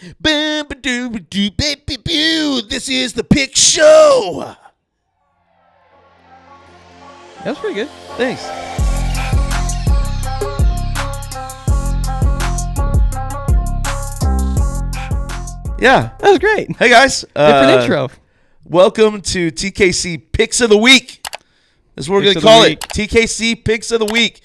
This is the Pick Show. That was pretty good. Thanks. Yeah. That was great. Hey, guys. Different intro. Welcome to TKC Picks of the Week. That's what we're going to call it. TKC Picks of the Week.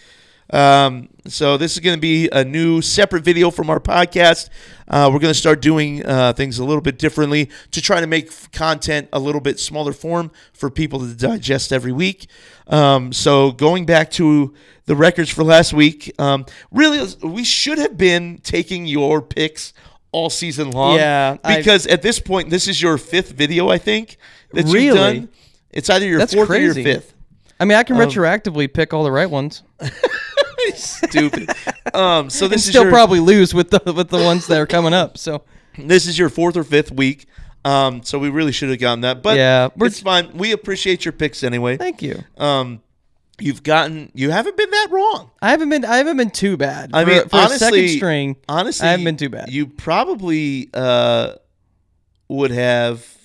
So this is going to be a new separate video from our podcast. We're going to start doing things a little bit differently to try to make content a little bit smaller form for people to digest every week. So going back to the records for last week, really, we should have been taking your picks all season long. Yeah. Because at this point, this is your fifth video, I think, that you've done. It's either your fourth or your fifth. I mean, I can retroactively pick all the right ones. Stupid. So this is still probably lose with the ones that are coming up. So this is your fourth or fifth week. So we really should have gotten that, but yeah, it's fine. We appreciate your picks anyway. Thank you. You haven't been that wrong. I haven't been too bad. I mean, for honestly, a second string, honestly, I haven't been too bad. You probably would have.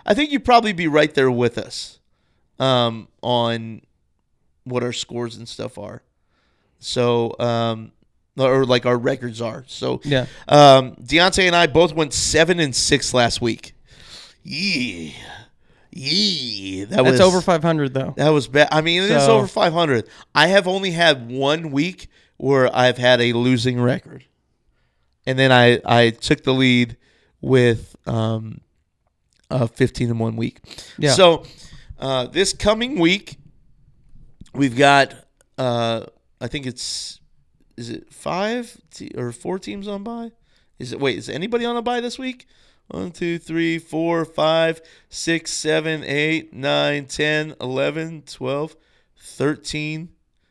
I think you'd probably be right there with us on what our scores and stuff are. So, or like our records are. So, yeah. Dionte and I both went 7-6 last week. Yeah. That's over 500 though. That was bad. I mean, it is over 500. I have only had 1 week where I've had a losing record, and then I took the lead with 15 in 1 week. Yeah. So this coming week, we've got I think is it 5 or 4 teams on bye? Is anybody on a bye this week? 1, 2, 3, 4, 5, 6, 7, 8, 9, 10, 11, 12, 13,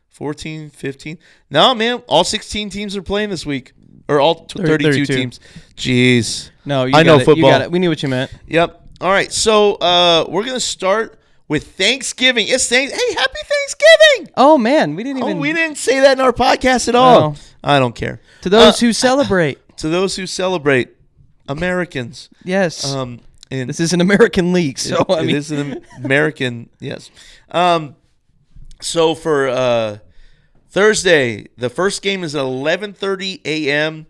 14, 15. No, man, all 16 teams are playing this week. Or all 32 teams. Jeez. No, I know football. You got it. We knew what you meant. Yep. All right, so we're going to start with Thanksgiving. Hey, happy Thanksgiving! Oh, man, we didn't we didn't say that in our podcast at all. No. I don't care. To those who celebrate. To those who celebrate. Americans. Yes. And this is an American league, so it is an American, yes. So for Thursday, the first game is at 11:30 a.m.,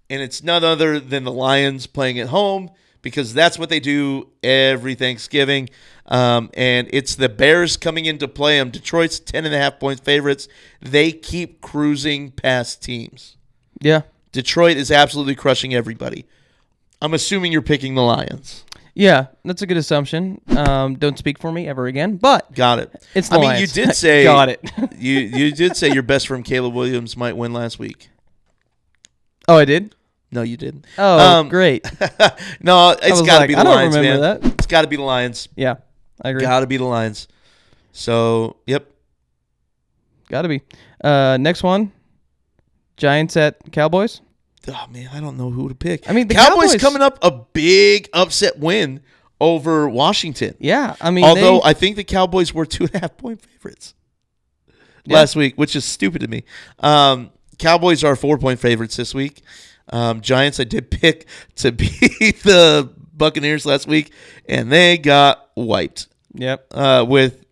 and it's none other than the Lions playing at home because that's what they do every Thanksgiving. And it's the Bears coming into play. Detroit's 10.5-point favorites. They keep cruising past teams. Yeah. Detroit is absolutely crushing everybody. I'm assuming you're picking the Lions. Yeah, that's a good assumption. Don't speak for me ever again, but got it. It's the Lions. You did say got it. you did say your best friend Caleb Williams might win last week. Oh, I did? No, you didn't. Oh, great. No, it's got to be the Lions, man. I don't remember that. It's got to be the Lions. Yeah, I agree. Got to be the Lions. So, yep. Got to be. Next one, Giants at Cowboys. Oh, man, I don't know who to pick. I mean, the Cowboys coming up a big upset win over Washington. Yeah, I mean, although I think the Cowboys were 2.5-point favorites last week, which is stupid to me. Cowboys are 4-point favorites this week. Giants, I did pick to beat the Buccaneers last week, and they got wiped. Yep. With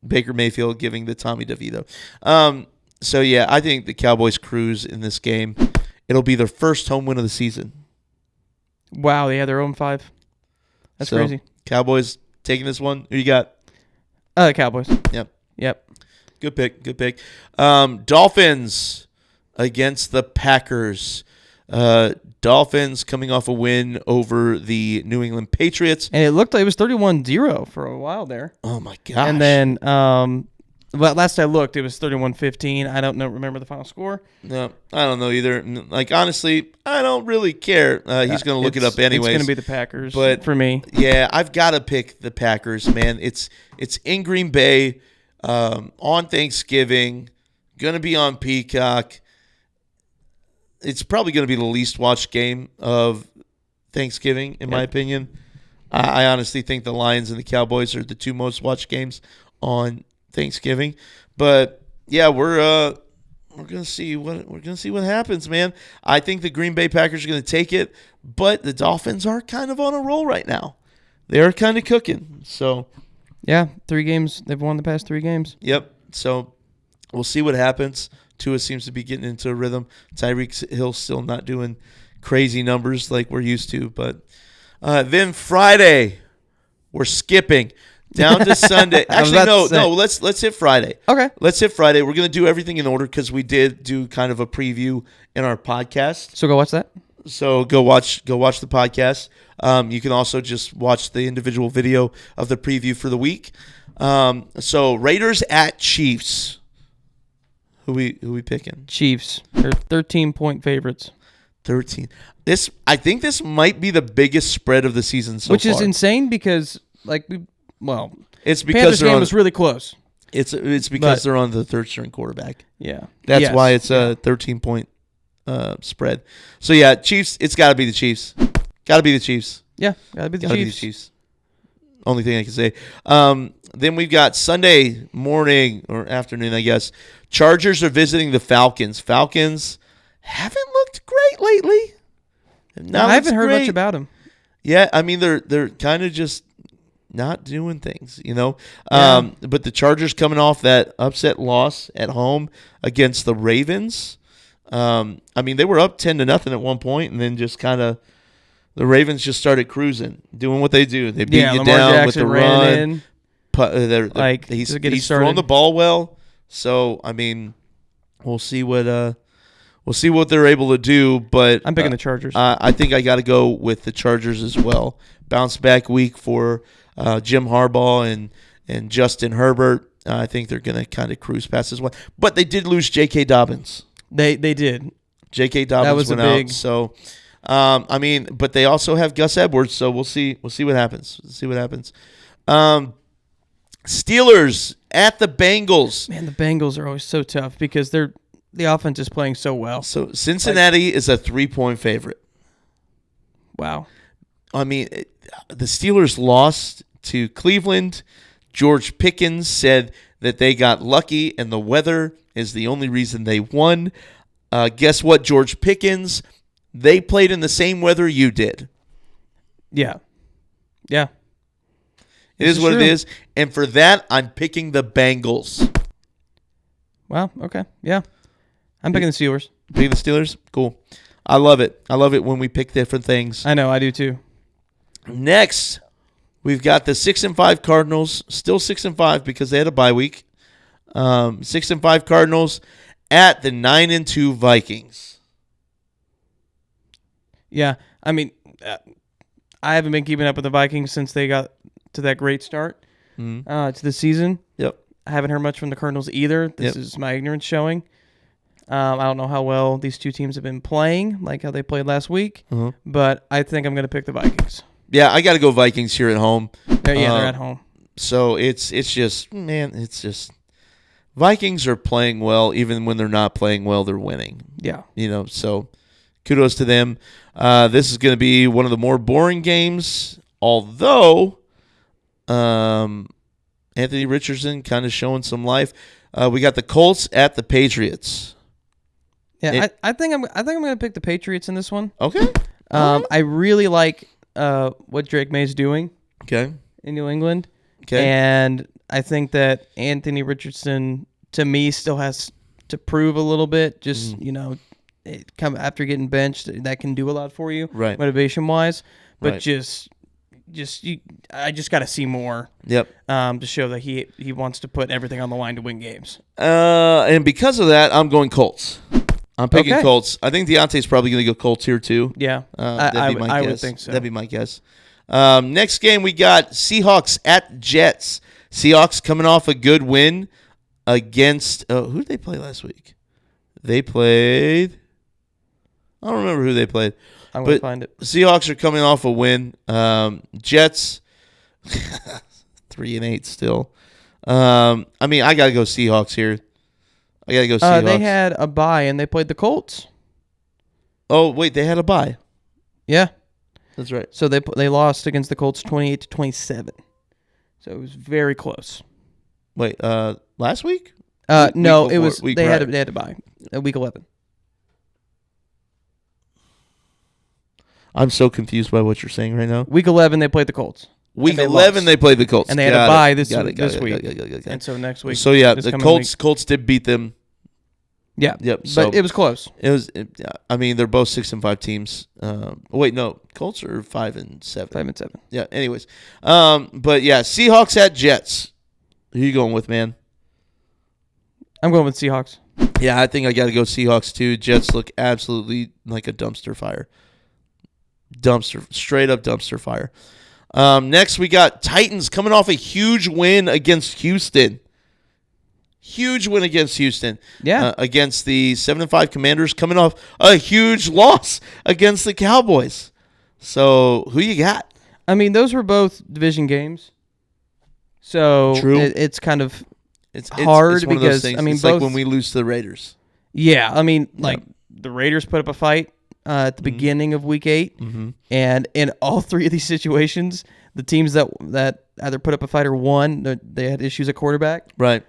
Baker Mayfield giving the Tommy DeVito. So yeah, I think the Cowboys cruise in this game. It'll be their first home win of the season. Wow, they had their own 5. That's crazy. Cowboys taking this one. Who you got? Cowboys. Yep. Good pick. Dolphins against the Packers. Dolphins coming off a win over the New England Patriots. And it looked like it was 31-0 for a while there. Oh, my gosh. And then well, last I looked, it was 31-15. I don't remember the final score. No, I don't know either. Like, honestly, I don't really care. He's going to look it up anyways. It's going to be the Packers but for me. Yeah, I've got to pick the Packers, man. It's in Green Bay on Thanksgiving, going to be on Peacock. It's probably going to be the least watched game of Thanksgiving, in my opinion. I honestly think the Lions and the Cowboys are the 2 most watched games on Thanksgiving. But yeah, we're we're gonna see what happens, man. I think the Green Bay Packers are gonna take it, but the Dolphins are kind of on a roll right now. They're kind of cooking. So, yeah, 3 games. They've won the past 3 games. Yep. So we'll see what happens. Tua seems to be getting into a rhythm. Tyreek Hill's still not doing crazy numbers like we're used to. But then Friday, we're skipping down to Sunday. Actually, no. Let's hit Friday. Okay. Let's hit Friday. We're gonna do everything in order because we did do kind of a preview in our podcast. So go watch that. So go watch the podcast. You can also just watch the individual video of the preview for the week. So Raiders at Chiefs. Who we picking? Chiefs. They're 13-point favorites. 13. I think this might be the biggest spread of the season so far. Which is insane because it's because Panthers game was really close. It's because they're on the third string quarterback. Yeah. That's why it's a 13-point spread. So yeah, Chiefs, it's got to be the Chiefs. Got to be the Chiefs. Yeah, got to be the Chiefs. Only thing I can say. Then we've got Sunday morning or afternoon, I guess. Chargers are visiting the Falcons. Falcons haven't looked great lately. I haven't heard much about them. Yeah, I mean they're kind of just not doing things, you know. Yeah. But the Chargers coming off that upset loss at home against the Ravens. I mean they were up 10-0 at one point, and then just kind of. The Ravens just started cruising, doing what they do. They beat you down Jackson with the ran run. He's throwing the ball well. So I mean, we'll see what they're able to do. But I'm picking the Chargers. I think I got to go with the Chargers as well. Bounce back week for Jim Harbaugh and Justin Herbert. I think they're going to kind of cruise past as well. But they did lose J.K. Dobbins. They did. J.K. Dobbins went out. So. I mean, but they also have Gus Edwards, so we'll see what happens. Steelers at the Bengals. Man, the Bengals are always so tough because the offense is playing so well. So Cincinnati is a 3-point favorite. Wow. I mean, the Steelers lost to Cleveland. George Pickens said that they got lucky and the weather is the only reason they won. Guess what, George Pickens? They played in the same weather you did. Yeah. Yeah. It is what it is. And for that, I'm picking the Bengals. Wow. Okay. Yeah. I'm picking the Steelers. Picking the Steelers? Cool. I love it. I love it when we pick different things. I know. I do too. Next, we've got the 6-5 Cardinals. Still 6-5 because they had a bye week. 6-5 Cardinals at the 9-2 Vikings. Yeah, I mean, I haven't been keeping up with the Vikings since they got to that great start to the season. Yep. I haven't heard much from the Cardinals either. This is my ignorance showing. I don't know how well these two teams have been playing, like how they played last week, but I think I'm going to pick the Vikings. Yeah, I got to go Vikings here at home. They're at home. So it's just Vikings are playing well. Even when they're not playing well, they're winning. Yeah. You know, so kudos to them. This is going to be one of the more boring games, although Anthony Richardson kind of showing some life. We got the Colts at the Patriots. Yeah, I think I'm going to pick the Patriots in this one. Okay. I really like what Drake May's doing. Okay. In New England. Okay. And I think that Anthony Richardson, to me, still has to prove a little bit. Just after getting benched, that can do a lot for you, right? Motivation wise, but right. I just got to see more. Yep. To show that he wants to put everything on the line to win games. And because of that, I'm going Colts. I'm picking Colts. I think Dionte's probably going to go Colts here too. Yeah. I would think so. That'd be my guess. Next game we got Seahawks at Jets. Seahawks coming off a good win against who did they play last week? They played. I don't remember who they played. I'm going to find it. Seahawks are coming off a win. Jets 3-8 still. I mean, I got to go Seahawks here. I got to go Seahawks. They had a bye and they played the Colts. Oh, wait, they had a bye. Yeah. That's right. So they lost against the Colts 28-27. So it was very close. Wait, last week? No, it was they had to buy week 11. I'm so confused by what you're saying right now. Week 11, they played the Colts. Week 11, they played the Colts. And they had to buy this week. And so next week. So, the Colts did beat them. Yeah. Yep. But it was close. I mean, they're both 6-5 teams. Wait, no. Colts are 5-7. 5-7. Yeah, anyways. But, yeah, Seahawks at Jets. Who are you going with, man? I'm going with Seahawks. Yeah, I think I got to go Seahawks, too. Jets look absolutely like a dumpster fire. Straight up dumpster fire. Next, we got Titans coming off a huge win against Houston. Huge win against Houston. Yeah. Against the 7-5 Commanders, coming off a huge loss against the Cowboys. So, who you got? I mean, those were both division games. So, True. It's kind of hard it's one because, of those things. I mean, it's both, like when we lose to the Raiders. Yeah. I mean, the Raiders put up a fight at the beginning of week 8. Mm-hmm. And in all three of these situations, the teams that either put up a fight or won, they had issues at quarterback. Right.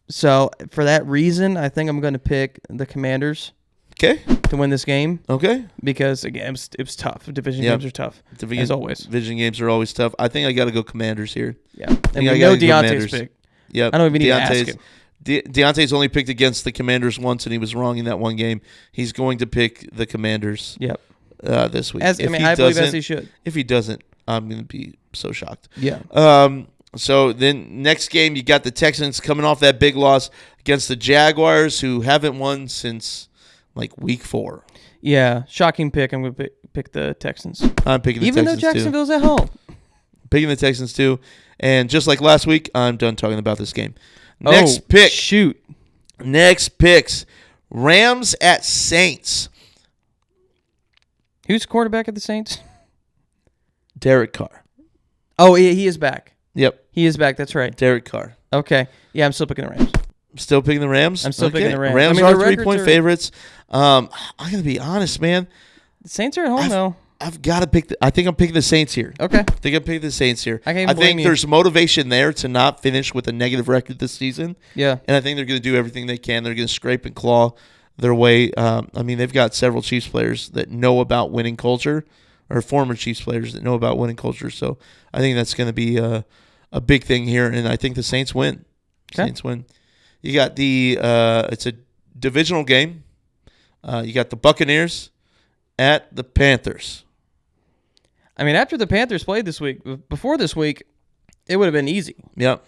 So for that reason, I think I'm going to pick the Commanders. Okay. To win this game. Okay. Because, again, it was tough. Division games are tough, as always. Division games are always tough. I think I got to go Commanders here. Yeah. And we know Dionte's pick. Yeah. I don't even need to ask him. Dionte's only picked against the Commanders once, and he was wrong in that one game. He's going to pick the Commanders. Yep. This week. I believe as he should. If he doesn't, I'm going to be so shocked. Yeah. So then next game, you got the Texans coming off that big loss against the Jaguars, who haven't won since like week 4. Yeah. Shocking pick. I'm going to pick the Texans. I'm picking the Texans even though Jacksonville's at home. Picking the Texans too. And just like last week, I'm done talking about this game. Next pick. Shoot. Next picks. Rams at Saints. Who's quarterback at the Saints? Derek Carr. Oh, he is back. Yep. He is back. That's right. Derek Carr. Okay. Yeah, I'm still picking the Rams. Still picking the Rams? I'm still picking the Rams. Rams are 3-point favorites. I'm going to be honest, man. The Saints are at home, though. I've got to pick. I think I'm picking the Saints here. Okay. I think I'm picking the Saints here. I think there's motivation there to not finish with a negative record this season. Yeah. And I think they're going to do everything they can. They're going to scrape and claw their way. I mean, they've got several Chiefs players that know about winning culture, or former Chiefs players that know about winning culture. So I think that's going to be a big thing here. And I think the Saints win. Okay. Saints win. You got it's a divisional game. You got the Buccaneers at the Panthers. I mean, after the Panthers played this week, before this week, it would have been easy. Yep.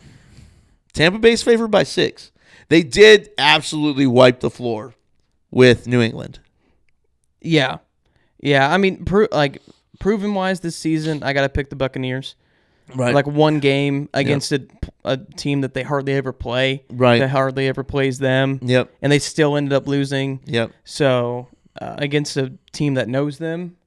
Tampa Bay's favored by 6. They did absolutely wipe the floor with New England. Yeah. Yeah, I mean, proven-wise this season, I got to pick the Buccaneers. Right. Like one game against a team that they hardly ever play. Right. That hardly ever plays them. Yep. And they still ended up losing. Yep. So, against a team that knows them,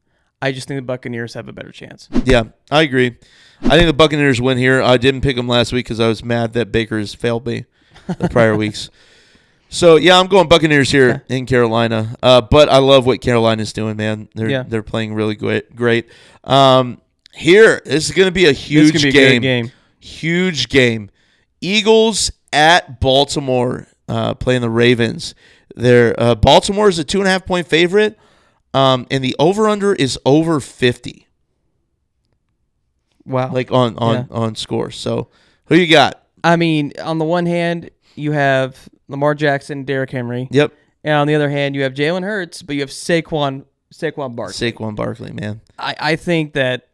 I just think the Buccaneers have a better chance. Yeah, I agree. I think the Buccaneers win here. I didn't pick them last week because I was mad that Baker's failed me the prior weeks. So, yeah, I'm going Buccaneers here in Carolina. But I love what Carolina's doing, man. They're playing really great. Here, this is going to be a huge game. A great game. Huge game. Eagles at Baltimore playing the Ravens. Baltimore is a 2.5-point favorite. And the over-under is over 50. Wow. Like on score. So, who you got? I mean, on the one hand, you have Lamar Jackson, Derrick Henry. Yep. And on the other hand, you have Jalen Hurts, but you have Saquon Barkley. Saquon Barkley, man. I think that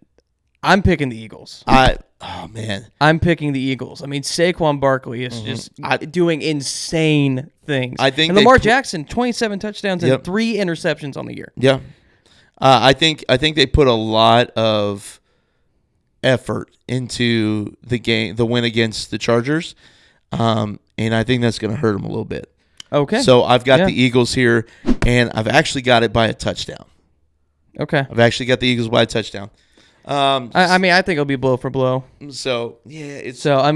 I'm picking the Eagles. I'm picking the Eagles. I mean, Saquon Barkley is just doing insane things. And Lamar Jackson, 27 touchdowns and 3 interceptions on the year. Yeah. I think they put a lot of effort into the win against the Chargers, and I think that's going to hurt them a little bit. Okay. So I've got the Eagles here, and I've actually got it by a touchdown. Okay. I've actually got the Eagles by a touchdown. I mean, I think it'll be blow for blow. So yeah, it's gonna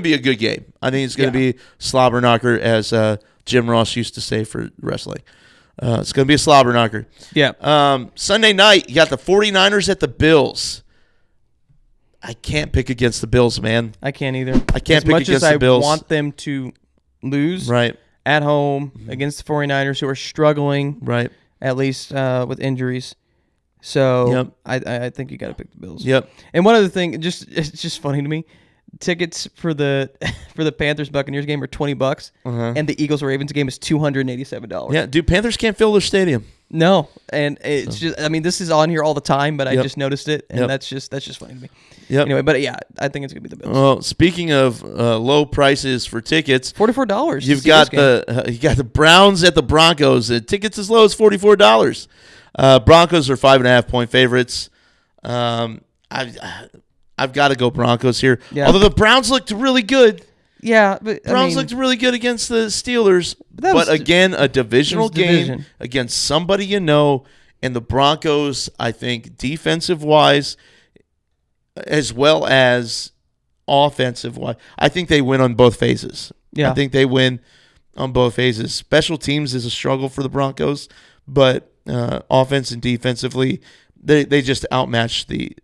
be a good game. I think it's gonna be slobber knocker, as Jim Ross used to say for wrestling. It's gonna be a slobber knocker. Yeah. Sunday night, you got the 49ers at the Bills. I can't pick against the Bills, man. I can't either. I can't pick against the Bills. I want them to lose right at home against the 49ers, who are struggling, right, at least with injuries. So yep. I think you got to pick the Bills. Yep. And one other thing, it's just funny to me. Tickets for the Panthers Buccaneers game are $20, and the Eagles Ravens game is $287. Yeah, dude, Panthers can't fill their stadium. No, and it's just, I mean, this is on here all the time, but I just noticed it, and that's just funny to me. Yep. Anyway, but yeah, I think it's gonna be the Bills. Well, speaking of low prices for tickets, $44. You've got the Browns at the Broncos. The tickets as low as $44. Broncos are 5.5-point favorites. I've got to go Broncos here. Yeah. Although the Browns looked really good. Yeah, but Browns looked really good against the Steelers. But again, a divisional game against somebody you know. And the Broncos, I think, defensive-wise, as well as offensive-wise, I think they win on both phases. Yeah. I think they win on both phases. Special teams is a struggle for the Broncos, but offense and defensively, they just outmatched the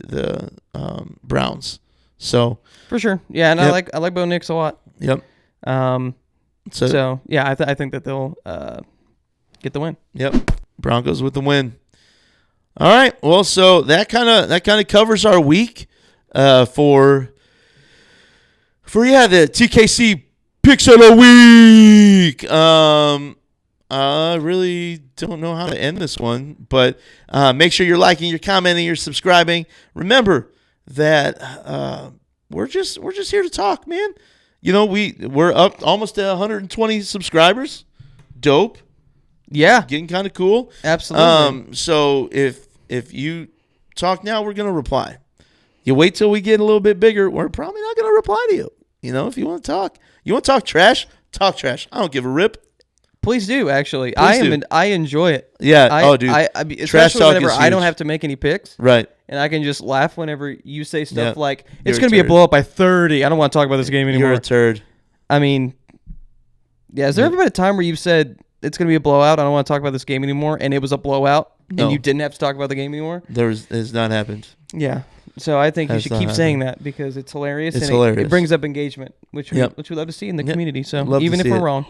Browns. So for sure, yeah, and yep. I like Bo Nix a lot. Yep. So yeah, I think that they'll get the win. Yep. Broncos with the win. All right. Well, so that kind of covers our week for the TKC picks of the week. I really don't know how to end this one, but make sure you're liking, you're commenting, you're subscribing. Remember that we're just here to talk, man. You know, we're up almost to 120 subscribers. Dope. Yeah. Getting kind of cool. Absolutely. So if you talk now, we're going to reply. You wait till we get a little bit bigger, we're probably not going to reply to you. You know, if you want to talk. You want to talk trash? Talk trash. I don't give a rip. Please do, actually. I enjoy it. Yeah. Dude. Especially trash talk whenever is I don't huge. have to make any picks. Right. And I can just laugh whenever you say stuff like, it's going to be a blowout by 30. I don't want to talk about this game anymore. You're a turd. I mean, yeah, has there ever been a time where you've said, it's going to be a blowout, I don't want to talk about this game anymore, and it was a blowout, and you didn't have to talk about the game anymore? It's not happened. Yeah. So I think you should keep saying that because it's hilarious. It's hilarious. It brings up engagement, which we love to see in the community. So even if we're wrong.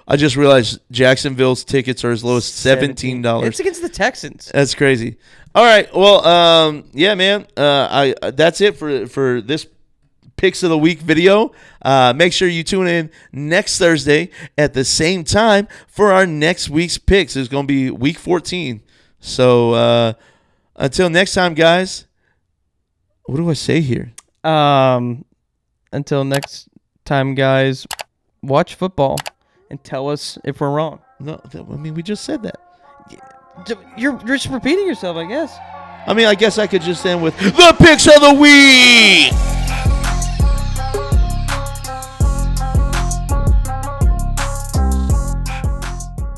I just realized Jacksonville's tickets are as low as $17. It's against the Texans. That's crazy. All right. Well, yeah, man. That's it for this Picks of the Week video. Make sure you tune in next Thursday at the same time for our next week's picks. It's going to be week 14. So until next time, guys. What do I say here? Until next time, guys, watch football and tell us if we're wrong. No, we just said that. You're just repeating yourself, I guess. I guess I could just end with the Picks of the Week.